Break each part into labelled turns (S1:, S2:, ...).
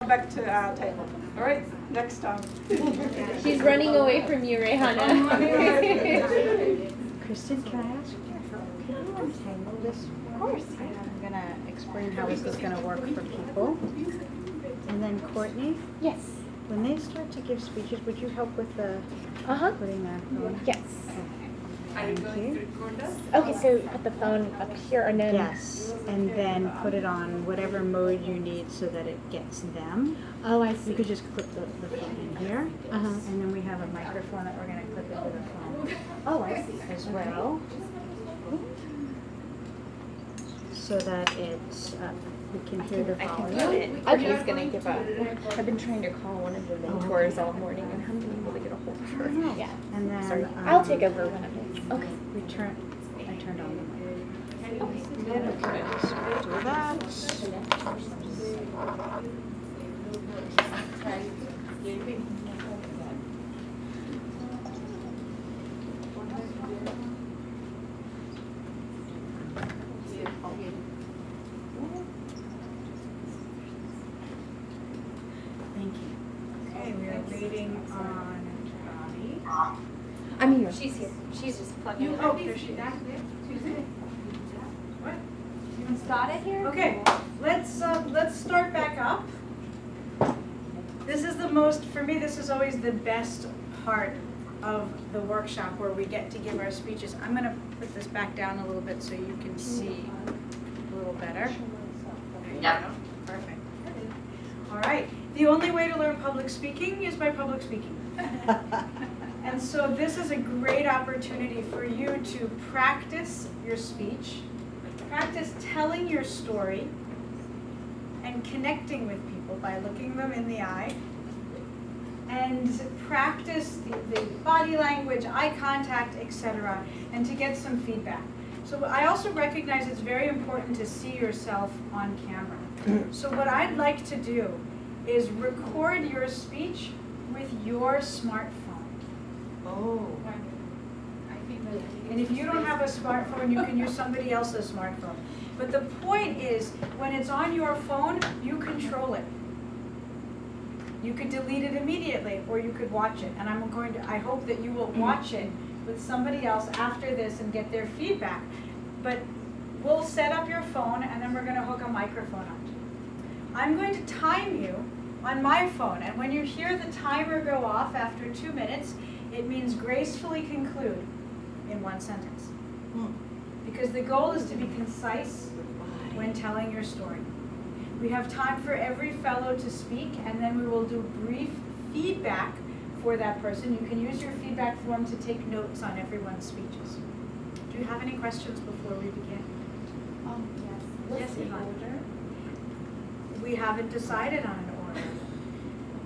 S1: back to our table. All right, next time.
S2: She's running away from you, Rehana.
S3: Kristen, can I ask you, can you untangle this?
S2: Of course.
S3: I'm going to explain how this is going to work for people. And then Courtney,
S2: Yes.
S3: when they start to give speeches, would you help with the putting that on?
S2: Yes.
S3: Thank you.
S2: Okay, so put the phone up here and then.
S3: Yes, and then put it on whatever mode you need so that it gets them.
S2: Oh, I
S3: You
S2: see.
S3: could just clip the phone in here. And then we have a microphone that we're going to clip into the phone.
S2: Oh, I see.
S3: As well. So that it's, we can hear the
S4: I can
S3: volume.
S4: get it. Courtney's gonna give up. I've been trying to call one of the mentors all morning and haven't been able to get a hold of her.
S2: Yeah.
S3: And then
S4: Sorry.
S2: I'll take over one of those. Okay.
S3: I turned on the mic.
S2: Okay.
S3: Do that. Thank you.
S1: Okay, we are waiting on Connie.
S4: I mean, she's here. She's just plugging in.
S1: Oh, there she is. What? You want to start it here? Okay, let's start back up. This is the most, for me, this is always the best part of the workshop where we get to give our speeches. I'm going to put this back down a little bit so you can see a little better. There you go. Perfect. All right. The only way to learn public speaking is by public speaking. And so this is a great opportunity for you to practice your speech, practice telling your story, and connecting with people by looking them in the eye, and practice the body language, eye contact, etc., and to get some feedback. So I also recognize it's very important to see yourself on camera. So what I'd like to do is record your speech with your smartphone.
S4: Oh.
S1: And if you don't have a smartphone, you can use somebody else's smartphone. But the point is, when it's on your phone, you control it. You could delete it immediately, or you could watch it. And I hope that you will watch it with somebody else after this and get their feedback. But we'll set up your phone, and then we're going to hook a microphone up. I'm going to time you on my phone, and when you hear the timer go off after 2 minutes, it means gracefully conclude in one sentence. Because the goal is to be concise when telling your story. We have time for every fellow to speak, and then we will do brief feedback for that person. You can use your feedback form to take notes on everyone's speeches. Do you have any questions before we begin? Yes, Yvonne. We haven't decided on an order.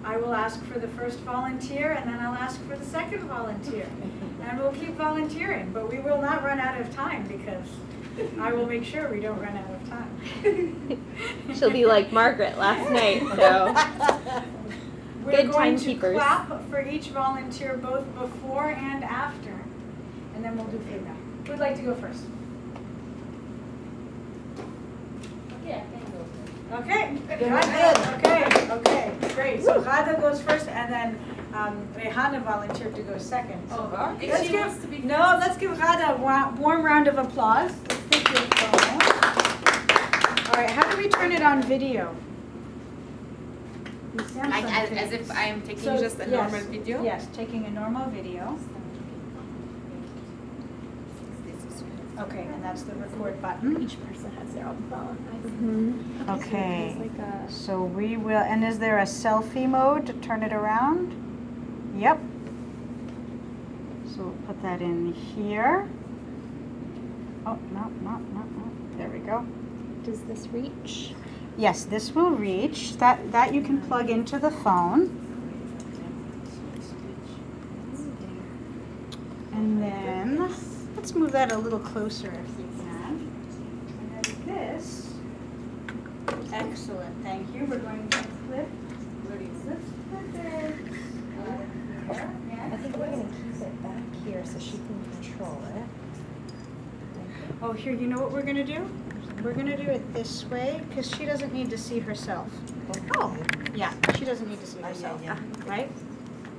S1: I will ask for the first volunteer, and then I'll ask for the second volunteer. And we'll keep volunteering, but we will not run out of time, because I will make sure we don't run out of time.
S2: She'll be like Margaret last night, so.
S1: We're
S2: Good
S1: going to
S2: timekeepers.
S1: clap for each volunteer both before and after, and then we'll do feedback. Who'd like to go first? Okay, okay, great. So Rada goes first, and then Rehana volunteered to go second. So let's give Rada a warm round of applause. Let's take your phone. All right, how do we turn it on video?
S4: As if I am taking just a normal video?
S1: Yes, taking a normal video. Okay, and that's the record button.
S2: Each person has their own phone.
S1: Okay, so we will, and is there a selfie mode to turn it around? Yep. So we'll put that in here. Oh, no, there we go.
S2: Does this reach?
S1: Yes, this will reach. That you can plug into the phone. And then, let's move that a little closer if we can. And then this. Excellent, thank you. We're going to clip. Let's put this
S2: I think we're going to keep it back here so she can control it.
S1: Oh, here, you know what we're going to do? We're going to do it this way because she doesn't need to see herself.
S2: Oh.
S1: Yeah, she doesn't need to see herself, right?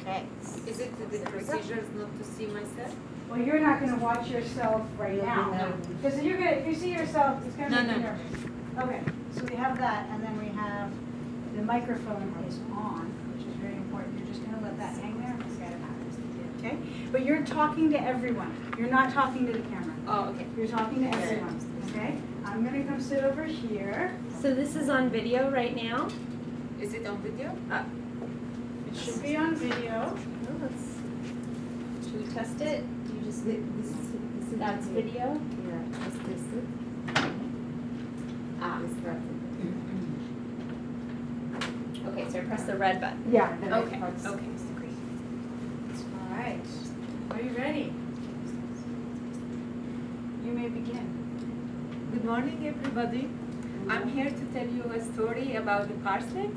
S1: Okay.
S5: Is it the procedures not to see myself?
S1: Well, you're not gonna watch yourself right now. Because if you see yourself, it's gonna make you nervous. Okay, so we have that, and then we have, the microphone is on, which is very important. You're just gonna let that hang there, forget about it. Okay? But you're talking to everyone. You're not talking to the camera.
S5: Oh, okay.
S1: You're talking to everyone, okay? I'm gonna come sit over here.
S4: So this is on video right now?
S5: Is it on video?
S1: It should be on video.
S4: Should we test it? Do you just, that's video?
S6: Yeah, let's test it.
S4: Ah,
S6: Let's
S4: okay, so I press the red button.
S1: Yeah.
S4: Okay,
S1: Okay.
S4: great.
S1: All right. Are you ready? You may begin.
S5: Good morning, everybody. I'm here to tell you a story about the parsley.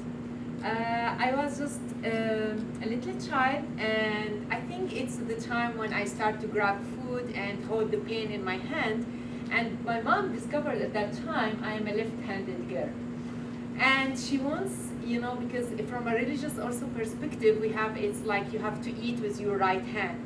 S5: I was just a little child, and I think it's the time when I start to grab food and hold the pen in my hand. And my mom discovered at that time I am a left-handed girl. And she wants, you know, because from a religious also perspective, we have, it's like you have to eat with your right hand.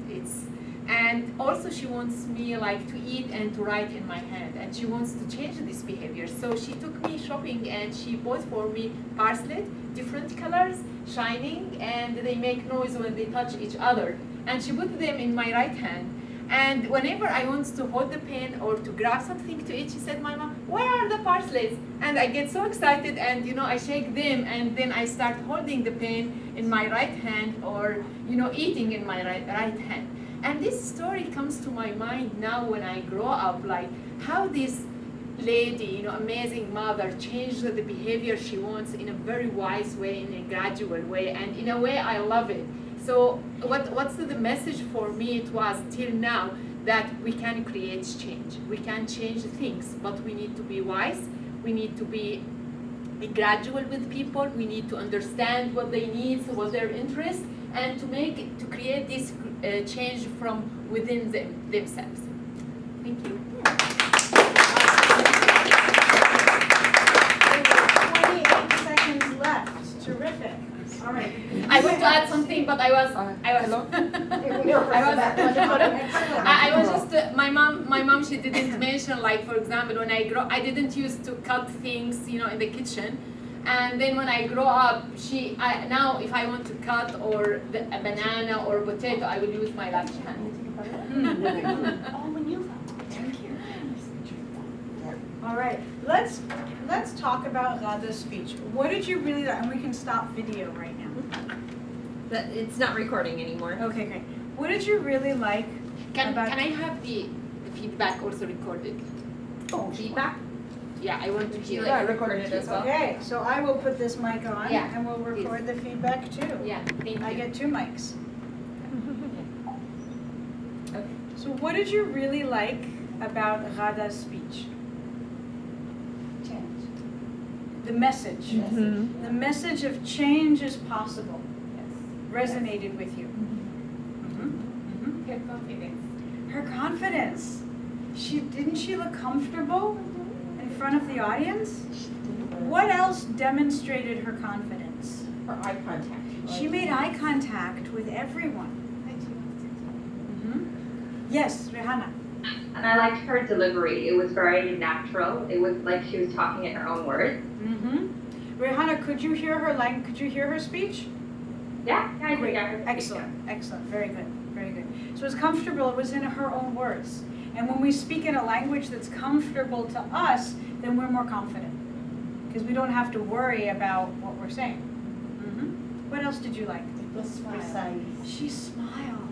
S5: And also she wants me like to eat and to write in my hand, and she wants to change this behavior. So she took me shopping and she bought for me parsley, different colors, shining, and they make noise when they touch each other. And she put them in my right hand. And whenever I want to hold the pen or to grab something to eat, she said, Mama, where are the parsleys? And I get so excited, and you know, I shake them, and then I start holding the pen in my right hand, or you know, eating in my right hand. And this story comes to my mind now when I grow up, like how this lady, you know, amazing mother, changed the behavior she wants in a very wise way, in a gradual way, and in a way I love it. So what's the message for me? It was till now that we can create change. We can change things, but we need to be wise. We need to be gradual with people. We need to understand what they need, what their interests, and to create this change from within themselves. Thank you.
S1: 28 seconds left. Terrific. All right.
S5: I want to add something, but I was just my mom she didn't mention, like, for example, when I didn't used to cut things, you know, in the kitchen. And then when I grow up, now if I want to cut a banana or potato, I will use my left hand.
S1: Thank you. All right. Let's talk about Ghada's speech. What did you really like? And we can stop video right now.
S4: It's not recording anymore.
S1: Okay, great. What did you really like
S5: Can
S1: about?
S5: I have the feedback also recorded?
S6: Oh,
S4: Feedback?
S5: Yeah, I want to hear
S4: Yeah,
S5: it.
S4: recorded as well.
S1: Okay, so I will put this mic on,
S5: Yeah,
S1: and we'll record the feedback too.
S5: Yeah, thank you.
S1: I get 2 mics.
S5: Okay.
S1: So what did you really like about Ghada's speech?
S6: change.
S1: The message.
S3: Mm-hmm.
S1: The message of change is possible
S6: Yes.
S1: resonated with you.
S5: Her confidence.
S1: Her confidence. Didn't she look comfortable in front of the audience? What else demonstrated her confidence?
S6: Her eye contact.
S1: She made eye contact with everyone. Yes, Rihanna.
S7: And I liked her delivery. It was very natural. It was like she was talking in her own words.
S1: Rihanna, could you hear her Could you hear her speech?
S7: Yeah, I
S1: Great.
S7: think I heard
S1: Excellent, excellent, very good, very good. So it was comfortable, it was in her own words. And when we speak in a language that's comfortable to us, then we're more confident. Because we don't have to worry about what we're saying. What else did you like?
S6: It was precise.
S1: She smiled.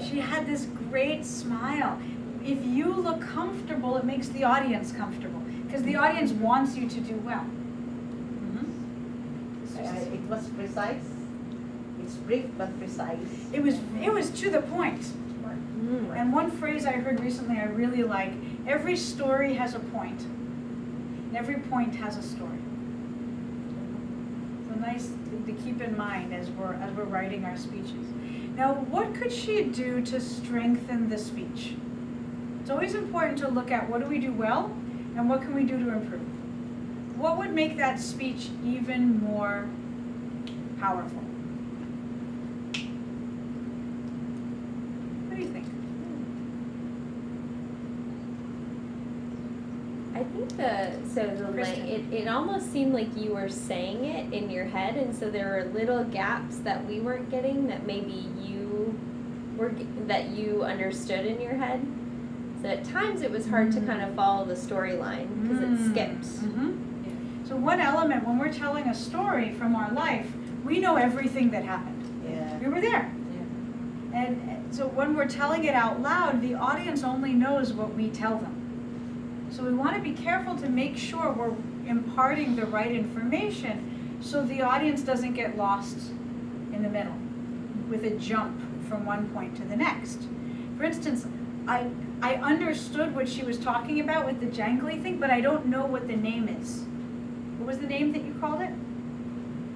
S1: She had this great smile. If you look comfortable, it makes the audience comfortable. Because the audience wants you to do well.
S6: It was precise. It's brief but precise.
S1: It was to the point. And one phrase I heard recently I really like, every story has a point. And every point has a story. So nice to keep in mind as we're writing our speeches. Now, what could she do to strengthen the speech? It's always important to look at what do we do well and what can we do to improve. What would make that speech even more powerful. What do you think?
S4: I think
S1: Kristen.
S4: it almost seemed like you were saying it in your head, and so there were little gaps that we weren't getting that maybe that you understood in your head. So at times it was hard to kind of follow the storyline because it skips.
S1: So one element, when we're telling a story from our life, we know everything that happened.
S6: Yeah.
S1: We were there. And so when we're telling it out loud, the audience only knows what we tell them. So we want to be careful to make sure we're imparting the right information so the audience doesn't get lost in the middle with a jump from one point to the next. For instance, I understood what she was talking about with the jangly thing, but I don't know what the name is. What was the name that you called it?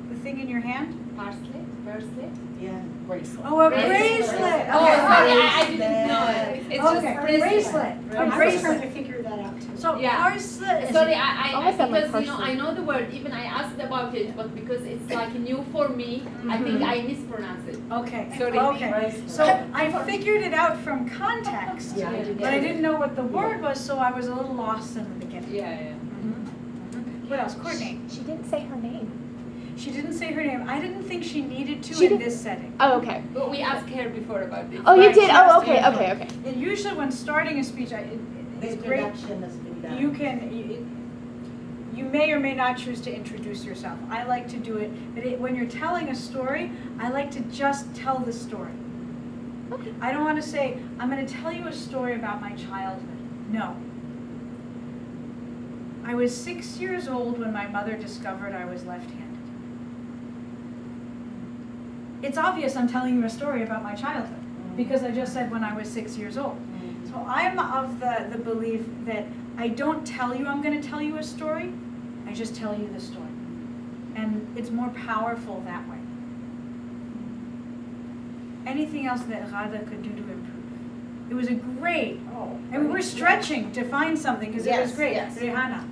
S1: The thing in your hand?
S5: Bracelet?
S6: Yeah. Bracelet.
S1: Oh, a bracelet. Okay.
S5: Oh, sorry, I didn't know it. It's
S1: Okay,
S5: just
S1: a bracelet. A
S8: I was
S1: bracelet.
S8: trying to figure that out too.
S1: So
S5: Yeah.
S1: bracelet.
S5: Sorry,
S3: Almost sound like
S5: because
S3: parsley.
S5: I know the word. Even I asked about it, but because it's like new for me, I think I mispronounced it.
S1: Okay.
S5: Sorry.
S1: Okay. So I figured it out from context,
S6: Yeah, I did
S1: but I
S6: too.
S1: didn't know what the word was, so I was a little lost in the beginning.
S5: Yeah.
S1: What else? Courtney.
S2: She didn't say her name.
S1: She didn't say her name. I didn't think she needed to
S3: She
S1: in
S3: didn't-
S1: this setting.
S3: Oh, okay.
S5: But we asked her before about this.
S3: Oh, you
S1: Right,
S3: did?
S1: she
S3: Oh,
S1: asked
S3: okay,
S1: you.
S3: okay, okay.
S1: And usually when starting a speech,
S6: The
S1: it's great.
S6: introduction has been done.
S1: You may or may not choose to introduce yourself. I like to do it, but when you're telling a story, I like to just tell the story.
S3: Okay.
S1: I don't want to say, I'm going to tell you a story about my childhood. No. I was 6 years old when my mother discovered I was left-handed. It's obvious I'm telling you a story about my childhood because I just said when I was 6 years old. So I'm of the belief that I don't tell you I'm going to tell you a story, I just tell you the story. And it's more powerful that way. Anything else that Rada could do to improve? It was a great, I mean, we're stretching to find something because it was great.
S6: Yes.
S1: Rihanna.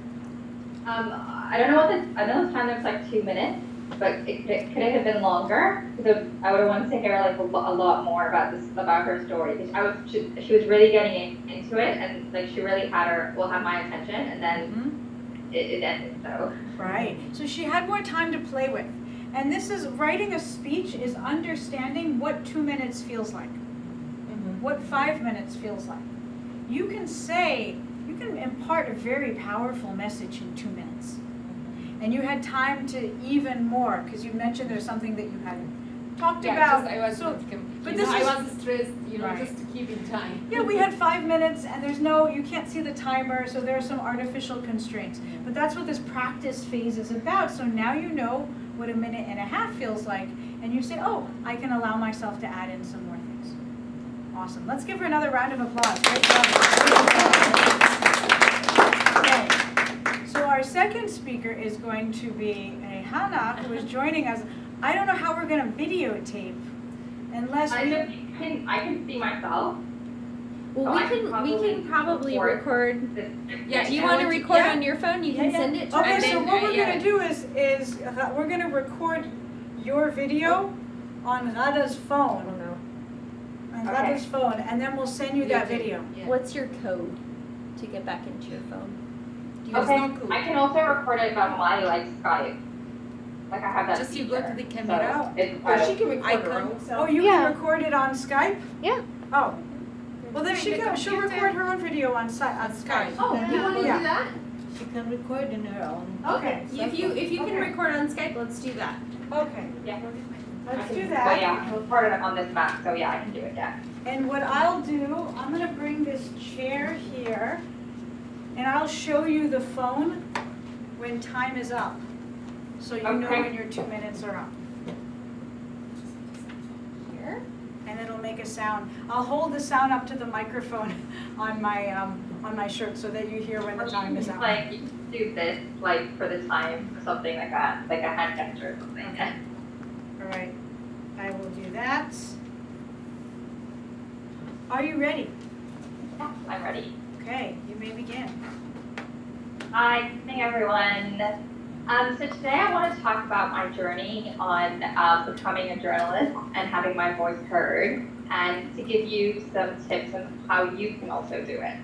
S7: I don't know I know the time looks like 2 minutes, but could it have been longer? Because I would have wanted to hear like a lot more about her story. Because she was really getting into it, and like she really had my attention, and then it ended. So
S1: Right. So she had more time to play with. And this is, writing a speech is understanding what 2 minutes feels like. What 5 minutes feels like. You can impart a very powerful message in 2 minutes. And you had time to even more, because you mentioned there's something that you hadn't talked about.
S5: Just I was
S1: So,
S5: but
S1: this
S5: I
S1: is-
S5: was stressed,
S1: Right.
S5: just to keep in time.
S1: yeah, we had 5 minutes and you can't see the timer, so there are some artificial constraints. But that's what this practice phase is about. So now you know what a minute and a half feels like, and you say, oh, I can allow myself to add in some more things. Awesome. Let's give her another round of applause. Great job. Okay. So our second speaker is going to be Hannah, who is joining us. I don't know how we're going to videotape unless
S7: I
S1: we...
S7: can see myself.
S4: Well,
S7: Oh,
S4: we can probably record.
S7: Yeah,
S4: Do you want to record
S1: Yeah.
S4: on your phone? You can send it to
S1: Okay,
S4: us.
S1: so
S5: then,
S1: what we're
S5: yeah.
S1: going to do is we're going to record your video on Rada's phone. On
S7: Okay.
S1: Rada's phone, and then we'll send you that video.
S4: What's your code to get back into your phone?
S7: Okay, I can also record it on my Skype. Like I have that.
S5: Just you go
S7: feature.
S5: to the camera.
S7: So it's
S6: Or she can record her
S5: Icon.
S6: own
S1: Oh,
S6: self.
S1: you
S3: Yeah.
S1: can record it on Skype?
S3: Yeah.
S1: Oh. Well, then
S5: Behind the
S1: she'll
S5: computer.
S1: record her own video on Skype.
S5: Oh,
S6: you
S5: want to
S1: Yeah.
S5: do that?
S6: She can record in her own.
S1: Okay.
S4: If you can
S1: Okay.
S4: record on Skype, let's do that.
S1: Okay,
S7: Yeah.
S1: let's do
S7: But
S1: that.
S7: yeah, I recorded it on this Mac, so yeah, I can do it. Yeah.
S1: And what I'll do, I'm gonna bring this chair here, and I'll show you the phone when time is up. So you know
S7: Okay.
S1: when your 2 minutes are up. Here, and it'll make a sound. I'll hold the sound up to the microphone on my shirt so that you hear when the time is up.
S7: Like you can do this for the time or something like that, like a hand gesture or something.
S1: Okay. All right, I will do that. Are you ready?
S7: Yeah, I'm ready.
S1: Okay, you may begin.
S7: Hi, good evening everyone. So today I want to talk about my journey on becoming a journalist and having my voice heard, and to give you some tips on how you can also do it.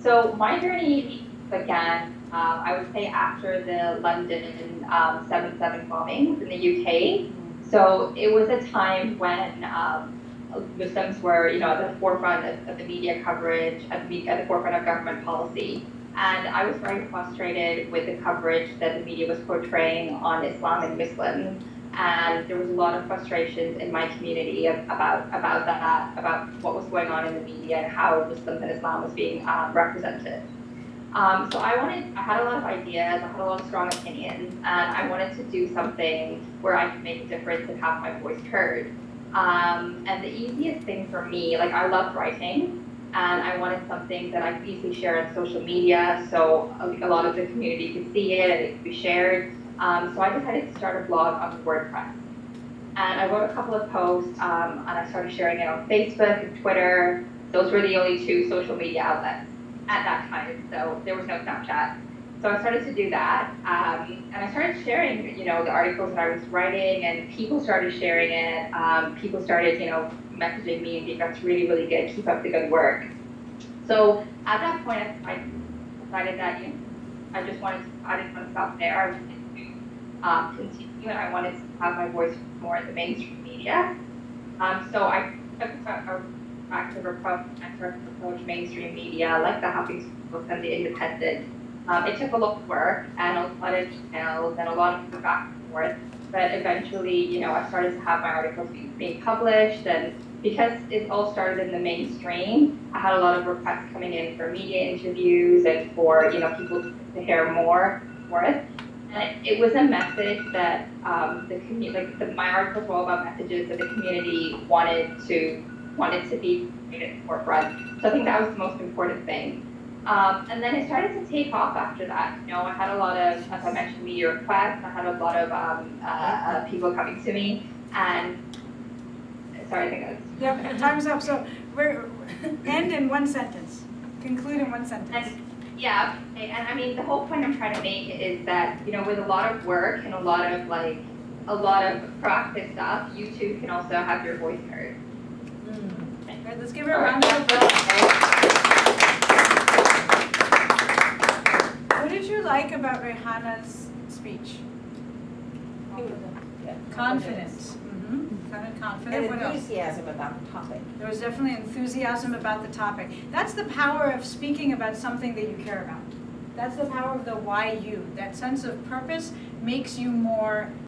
S7: So my journey began, I would say, after the London 7/7 bombings in the UK. So it was a time when Muslims were, at the forefront of the media coverage, at the forefront of government policy. And I was very frustrated with the coverage that the media was portraying on Islam and Muslims. And there was a lot of frustrations in my community about that, about what was going on in the media and how Muslims and Islam was being represented. So I had a lot of ideas, I had a lot of strong opinions, and I wanted to do something where I could make a difference and have my voice heard. And the easiest thing for me, I loved writing, and I wanted something that I could easily share on social media, so a lot of the community could see it and it could be shared. So I decided to start a blog on WordPress. And I wrote a couple of posts, and I started sharing it on Facebook and Twitter. Those were the only two social media outlets at that time, so there was no Snapchat. So I started to do that, and I started sharing, the articles that I was writing, and people started sharing it. People started, messaging me and being, "That's really, really good. Keep up the good work." So at that point, I decided that I didn't want to stop there. I wanted to continue, and I wanted to have my voice more in the mainstream media. So I took a active approach to approach mainstream media, like the Huffington Post and the Independent. It took a lot of work and a lot of emails and a lot of back and forth, but eventually, I started to have my articles being published, and because it all started in the mainstream, I had a lot of requests coming in for media interviews and for, people to hear more for it. And it was a message that the community, my articles were all about messages that the community wanted to be at the forefront. So I think that was the most important thing. And then it started to take off after that. I had a lot of, as I mentioned, media requests. I had a lot of people coming to me, and sorry, I think that's...
S1: Yeah, time's up. So we're end in one sentence. Conclude in one sentence.
S7: Yeah, and I mean, the whole point I'm trying to make is that, with a lot of work and a lot of practice stuff, you too can also have your voice heard.
S1: Right, let's give her a round of applause. What did you like about Rehana's speech? Confidence. Kind of confident.
S2: And
S1: What else?
S2: enthusiasm about the topic.
S1: There was definitely enthusiasm about the topic. That's the power of speaking about something that you care about. That's the power of the why you. That sense of purpose makes you more